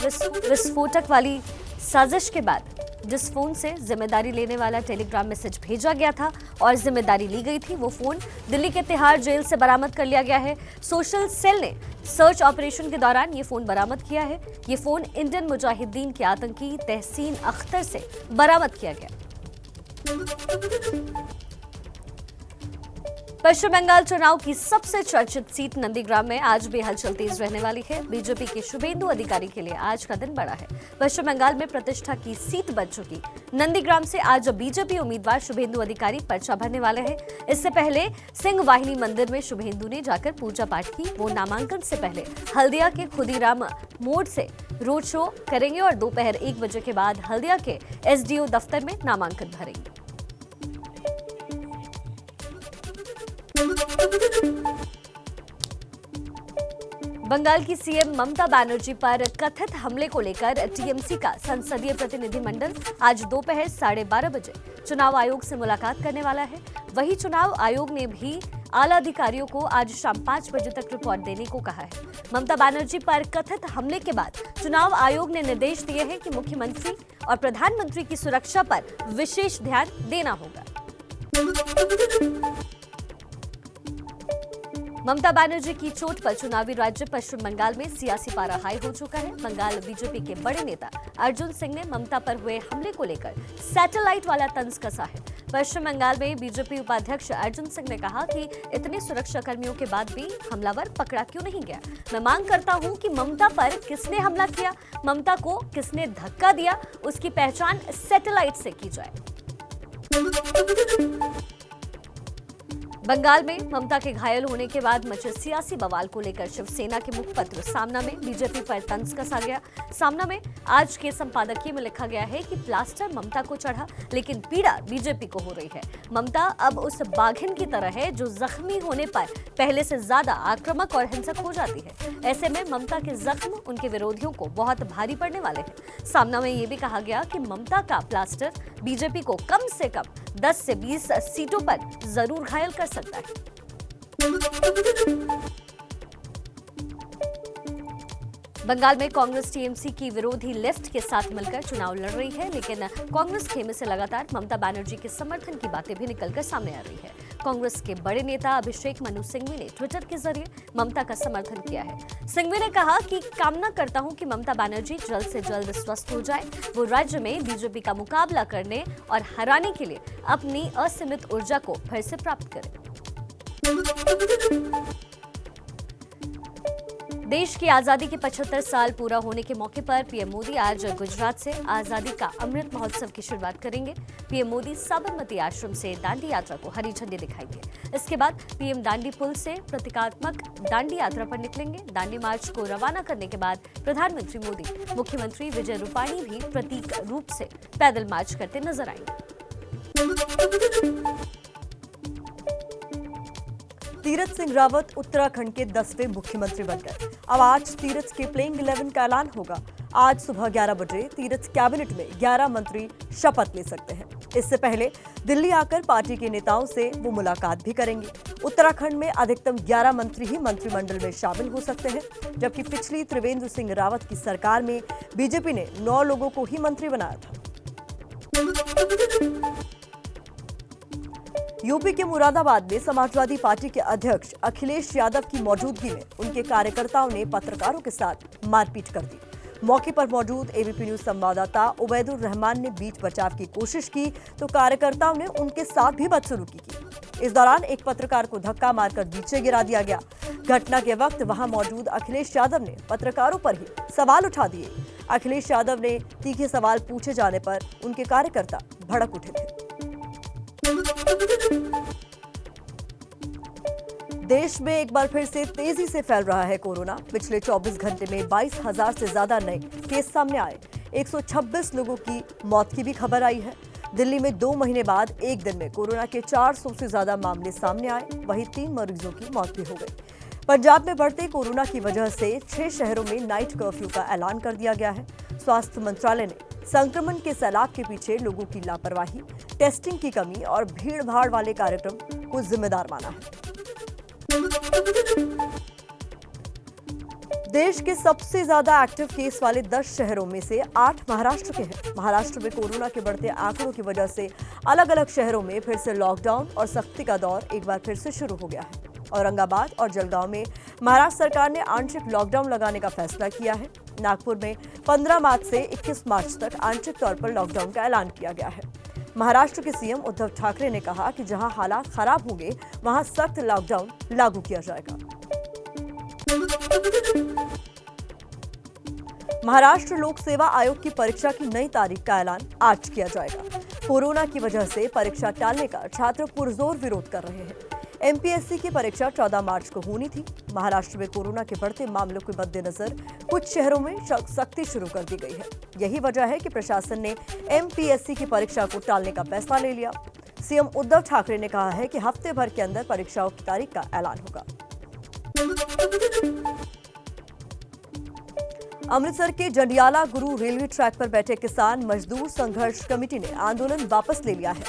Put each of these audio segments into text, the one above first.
विस्फोटक वाली साजिश के बाद जिस फोन से जिम्मेदारी लेने वाला टेलीग्राम मैसेज भेजा गया था और जिम्मेदारी ली गई थी, वो फोन दिल्ली के तिहाड़ जेल से बरामद कर लिया गया है। सोशल सेल ने सर्च ऑपरेशन के दौरान ये फोन बरामद किया है। ये फोन इंडियन मुजाहिदीन के आतंकी तहसीन अख्तर से बरामद किया गया। पश्चिम बंगाल चुनाव की सबसे चर्चित सीट नंदीग्राम में आज भी हलचल तेज रहने वाली है। बीजेपी के शुभेंदु अधिकारी के लिए आज का दिन बड़ा है। पश्चिम बंगाल में प्रतिष्ठा की सीट बन चुकी नंदीग्राम से आज बीजेपी उम्मीदवार शुभेंदु अधिकारी पर्चा भरने वाले हैं। इससे पहले सिंह वाहिनी मंदिर में शुभेंदु ने जाकर पूजा पाठ की। वो नामांकन से पहले हल्दिया के खुदीराम मोड़ से रोड शो करेंगे और दोपहर 1 बजे के बाद हल्दिया के एसडीओ दफ्तर में नामांकन भरेंगे। बंगाल की सीएम ममता बनर्जी पर कथित हमले को लेकर टीएमसी का संसदीय प्रतिनिधिमंडल आज दोपहर 12:30 बजे चुनाव आयोग से मुलाकात करने वाला है। वहीं चुनाव आयोग ने भी आला अधिकारियों को आज शाम 5 बजे तक रिपोर्ट देने को कहा है। ममता बनर्जी पर कथित हमले के बाद चुनाव आयोग ने निर्देश दिए हैं कि मुख्यमंत्री और प्रधानमंत्री की सुरक्षा पर विशेष ध्यान देना होगा। ममता बनर्जी की चोट पर चुनावी राज्य पश्चिम बंगाल में सियासी पारा हाई हो चुका है। बंगाल बीजेपी के बड़े नेता अर्जुन सिंह ने ममता पर हुए हमले को लेकर सैटेलाइट वाला तंज कसा है। पश्चिम बंगाल में बीजेपी उपाध्यक्ष अर्जुन सिंह ने कहा कि इतने सुरक्षा कर्मियों के बाद भी हमलावर पकड़ा क्यों नहीं गया। मैं मांग करता हूं कि ममता पर किसने हमला किया, ममता को किसने धक्का दिया, उसकी पहचान सैटेलाइट से की जाए। बंगाल में ममता के घायल होने के बाद मचे सियासी बवाल को लेकर शिवसेना के मुखपत्र सामना में बीजेपी पर तंज कसा गया। सामना में आज के संपादकीय में लिखा गया है कि प्लास्टर ममता को चढ़ा, लेकिन पीड़ा बीजेपी को हो रही है। ममता अब उस बाघिन की तरह है जो जख्मी होने पर पहले से ज्यादा आक्रामक और हिंसक हो जाती है। ऐसे में ममता के जख्म उनके विरोधियों को बहुत भारी पड़ने वाले हैं। सामना में यह भी कहा गया कि ममता का प्लास्टर बीजेपी को कम से कम 10 से 20 सीटों पर जरूर घायल कर सकता है। बंगाल में कांग्रेस टीएमसी की विरोधी लेफ्ट के साथ मिलकर चुनाव लड़ रही है, लेकिन कांग्रेस खेमे से लगातार ममता बनर्जी के समर्थन की बातें भी निकलकर सामने आ रही है। कांग्रेस के बड़े नेता अभिषेक मनु सिंघवी ने ट्विटर के जरिए ममता का समर्थन किया है। सिंघवी ने कहा कि कामना करता हूं कि ममता बनर्जी जल्द से जल्द स्वस्थ हो जाए, वो राज्य में बीजेपी का मुकाबला करने और हराने के लिए अपनी असीमित ऊर्जा को फिर से प्राप्त करें। देश की आजादी के 75 साल पूरा होने के मौके पर पीएम मोदी आज गुजरात से आजादी का अमृत महोत्सव की शुरुआत करेंगे। पीएम मोदी साबरमती आश्रम से दांडी यात्रा को हरी झंडी दिखाएंगे। इसके बाद पीएम दांडी पुल से प्रतीकात्मक दांडी यात्रा पर निकलेंगे। दांडी मार्च को रवाना करने के बाद प्रधानमंत्री मोदी, मुख्यमंत्री विजय रूपाणी भी प्रतीक रूप से पैदल मार्च करते नजर आएंगे। तीरथ सिंह रावत उत्तराखंड के 10वें मुख्यमंत्री बन गए। अब आज तीरथ के प्लेइंग 11 का ऐलान होगा। आज सुबह 11 बजे तीरथ कैबिनेट में 11 मंत्री शपथ ले सकते हैं। इससे पहले दिल्ली आकर पार्टी के नेताओं से वो मुलाकात भी करेंगे। उत्तराखंड में अधिकतम 11 मंत्री ही मंत्रिमंडल में शामिल हो सकते हैं, जबकि पिछली त्रिवेंद्र सिंह रावत की सरकार में बीजेपी ने 9 लोगों को ही मंत्री बनाया था। यूपी के मुरादाबाद में समाजवादी पार्टी के अध्यक्ष अखिलेश यादव की मौजूदगी में उनके कार्यकर्ताओं ने पत्रकारों के साथ मारपीट कर दी। मौके पर मौजूद एबीपी न्यूज संवाददाता उबैदुर रहमान ने बीच बचाव की कोशिश की तो कार्यकर्ताओं ने उनके साथ भी बदसलूकी की। इस दौरान एक पत्रकार को धक्का मारकर नीचे गिरा दिया गया। घटना के वक्त वहां मौजूद अखिलेश यादव ने पत्रकारों पर ही सवाल उठा दिए। अखिलेश यादव ने तीखे सवाल पूछे जाने पर उनके कार्यकर्ता भड़क उठे थे। देश में एक बार फिर से तेजी से फैल रहा है कोरोना। पिछले 24 घंटे में 22,000 से ज्यादा नए केस सामने आए। 126 लोगों की मौत की भी खबर आई है। दिल्ली में 2 महीने बाद एक दिन में कोरोना के 400 से ज्यादा मामले सामने आए। वहीं 3 मरीजों की मौत भी हो गई। पंजाब में बढ़ते कोरोना की वजह से 6 शहरों में नाइट कर्फ्यू का ऐलान कर दिया गया है। स्वास्थ्य मंत्रालय ने संक्रमण के सैलाब के पीछे लोगों की लापरवाही, टेस्टिंग की कमी और भीड़-भाड़ वाले कार्यक्रम को जिम्मेदार माना है। देश के सबसे ज्यादा एक्टिव केस वाले 10 शहरों में से 8 महाराष्ट्र के हैं। महाराष्ट्र में कोरोना के बढ़ते आंकड़ों की वजह से अलग अलग शहरों में फिर से लॉकडाउन और सख्ती का दौर एक बार फिर से शुरू हो गया है। औरंगाबाद और जलगांव में महाराष्ट्र सरकार ने आंशिक लॉकडाउन लगाने का फैसला किया है। नागपुर में 15 मार्च से 21 मार्च तक आंशिक तौर पर लॉकडाउन का ऐलान किया गया है। महाराष्ट्र के सीएम उद्धव ठाकरे ने कहा कि जहां हालात खराब होंगे वहां सख्त लॉकडाउन लागू किया जाएगा। महाराष्ट्र लोक सेवा आयोग की परीक्षा की नई तारीख का ऐलान आज किया जाएगा। कोरोना की वजह से परीक्षा टालने का छात्र पुरजोर विरोध कर रहे हैं। एमपीएससी की परीक्षा 14 मार्च को होनी थी। महाराष्ट्र में कोरोना के बढ़ते मामलों के मद्देनजर कुछ शहरों में सख्ती शुरू कर दी गई है। यही वजह है कि प्रशासन ने एमपीएससी की परीक्षा को टालने का फैसला ले लिया। सीएम उद्धव ठाकरे ने कहा है कि हफ्ते भर के अंदर परीक्षाओं की तारीख का ऐलान होगा। अमृतसर के जंडियाला गुरु रेलवे ट्रैक पर बैठे किसान मजदूर संघर्ष कमेटी ने आंदोलन वापस ले लिया है।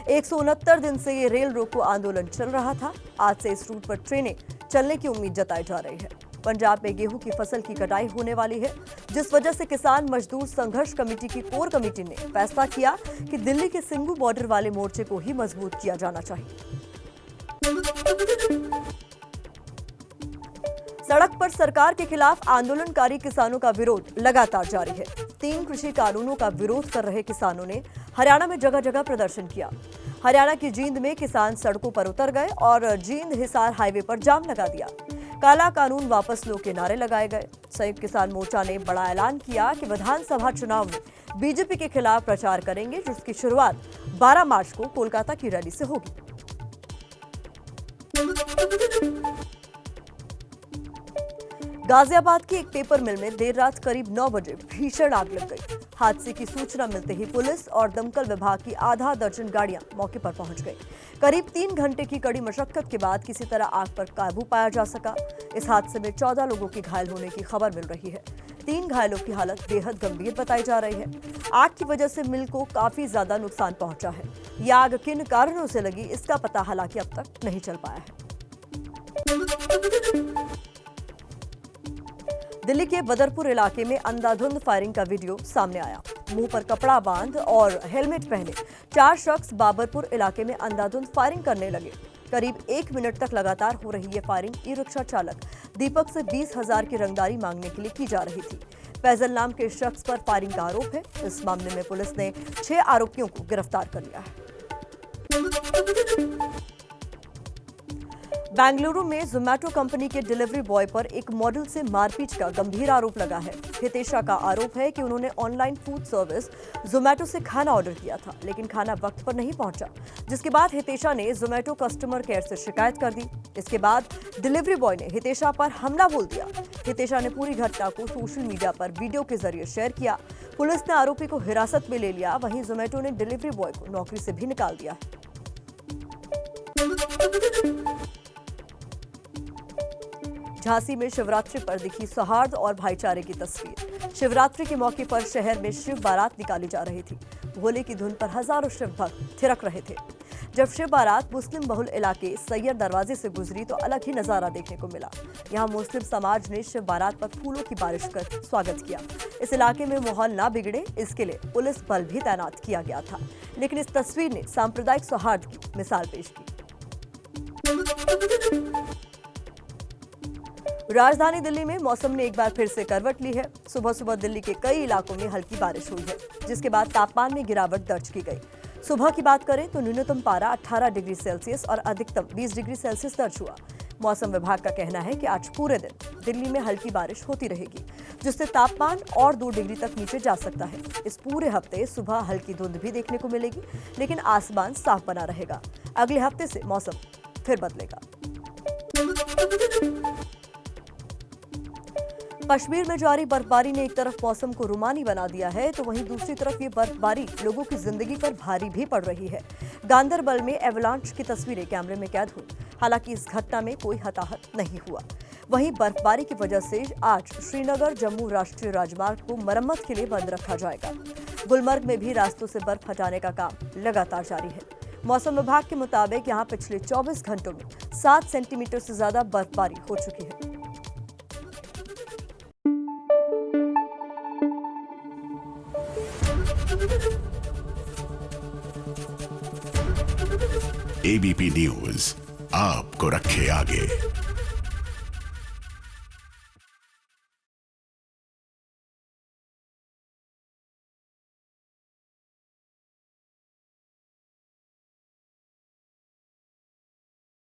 169 दिन से ये रेल रोको आंदोलन चल रहा था। आज से इस रूट पर ट्रेनें चलने की उम्मीद जताई जा रही है। पंजाब में गेहूं की फसल की कटाई होने वाली है, जिस वजह से किसान मजदूर संघर्ष कमेटी की कोर कमेटी ने फैसला किया कि दिल्ली के सिंघू बॉर्डर वाले मोर्चे को ही मजबूत किया जाना चाहिए। सड़क पर सरकार के खिलाफ आंदोलनकारी किसानों का विरोध लगातार जारी है। 3 कृषि कानूनों का विरोध कर रहे किसानों ने हरियाणा में जगह जगह प्रदर्शन किया। हरियाणा की जींद में किसान सड़कों पर उतर गए और जींद हिसार हाईवे पर जाम लगा दिया। काला कानून वापस लो के नारे लगाए गए। संयुक्त किसान मोर्चा ने बड़ा ऐलान किया कि विधानसभा चुनाव में बीजेपी के खिलाफ प्रचार करेंगे, जिसकी शुरुआत 12 मार्च को कोलकाता की रैली से होगी। गाजियाबाद की एक पेपर मिल में देर रात करीब 9 बजे भीषण आग लग गई। हादसे की सूचना मिलते ही पुलिस और दमकल विभाग की आधा दर्जन गाड़ियां मौके पर पहुंच गई। करीब 3 घंटे की कड़ी मशक्कत के बाद किसी तरह आग पर काबू पाया जा सका। इस हादसे में 14 लोगों के घायल होने की खबर मिल रही है। 3 घायलों की हालत बेहद गंभीर बताई जा रही है। आग की वजह से मिल को काफी ज्यादा नुकसान पहुंचा है। यह आग किन कारणों से लगी, इसका पता हालांकि अब तक नहीं चल पाया है। दिल्ली के बदरपुर इलाके में अंधाधुंध फायरिंग का वीडियो सामने आया। मुंह पर कपड़ा बांध और हेलमेट पहने 4 शख्स बाबरपुर इलाके में अंधाधुंध फायरिंग करने लगे। करीब 1 मिनट तक लगातार हो रही ये फायरिंग ई रिक्शा चालक दीपक से 20,000 की रंगदारी मांगने के लिए की जा रही थी। फैजल नाम के शख्स पर फायरिंग का आरोप है। इस मामले में पुलिस ने 6 आरोपियों को गिरफ्तार कर लिया है। बेंगलुरु में जोमेटो कंपनी के डिलीवरी बॉय पर एक मॉडल से मारपीट का गंभीर आरोप लगा है। हितेशा का आरोप है कि उन्होंने ऑनलाइन फूड सर्विस जोमेटो से खाना ऑर्डर किया था, लेकिन खाना वक्त पर नहीं पहुंचा, जिसके बाद हितेशा ने जोमेटो कस्टमर केयर से शिकायत कर दी। इसके बाद डिलीवरी बॉय ने हितेशा पर हमला बोल दिया। हितेशा ने पूरी घटना को सोशल मीडिया पर वीडियो के जरिए शेयर किया। पुलिस ने आरोपी को हिरासत में ले लिया। वहीं जोमेटो ने डिलीवरी बॉय को नौकरी से भी निकाल दिया है। झांसी में शिवरात्रि पर दिखी सौहार्द और भाईचारे की तस्वीर। शिवरात्रि के मौके पर शहर में शिव बारात निकाली जा रही थी। भोले की धुन पर हजारों शिव भक्त थिरक रहे थे। जब शिव बारात मुस्लिम बहुल इलाके सैयद दरवाजे से गुजरी तो अलग ही नजारा देखने को मिला। यहां मुस्लिम समाज ने शिव बारात पर फूलों की बारिश कर स्वागत किया। इस इलाके में माहौल ना बिगड़े, इसके लिए पुलिस बल भी तैनात किया गया था, लेकिन इस तस्वीर ने सांप्रदायिक सौहार्द की मिसाल पेश की। राजधानी दिल्ली में मौसम ने एक बार फिर से करवट ली है। सुबह सुबह दिल्ली के कई इलाकों में हल्की बारिश हुई है, जिसके बाद तापमान में गिरावट दर्ज की गई। सुबह की बात करें तो न्यूनतम पारा 18 डिग्री सेल्सियस और अधिकतम 20 डिग्री सेल्सियस दर्ज हुआ। मौसम विभाग का कहना है कि आज पूरे दिन दिल्ली में हल्की बारिश होती रहेगी, जिससे तापमान और 2 डिग्री तक नीचे जा सकता है। इस पूरे हफ्ते सुबह हल्की धुंध भी देखने को मिलेगी, लेकिन आसमान साफ बना रहेगा। अगले हफ्ते से मौसम फिर बदलेगा। कश्मीर में जारी बर्फबारी ने एक तरफ मौसम को रुमानी बना दिया है, तो वहीं दूसरी तरफ ये बर्फबारी लोगों की जिंदगी पर भारी भी पड़ रही है। गांदरबल में एवलांच की तस्वीरें कैमरे में कैद हुई। हालांकि इस घटना में कोई हताहत नहीं हुआ। वहीं बर्फबारी की वजह से आज श्रीनगर जम्मू राष्ट्रीय राजमार्ग को मरम्मत के लिए बंद रखा जाएगा। गुलमर्ग में भी रास्तों से बर्फ हटाने का काम लगातार जारी है। मौसम विभाग के मुताबिक यहां पिछले 24 घंटों में 7 सेंटीमीटर से ज्यादा बर्फबारी हो चुकी है। एबीपी न्यूज आपको रखे आगे।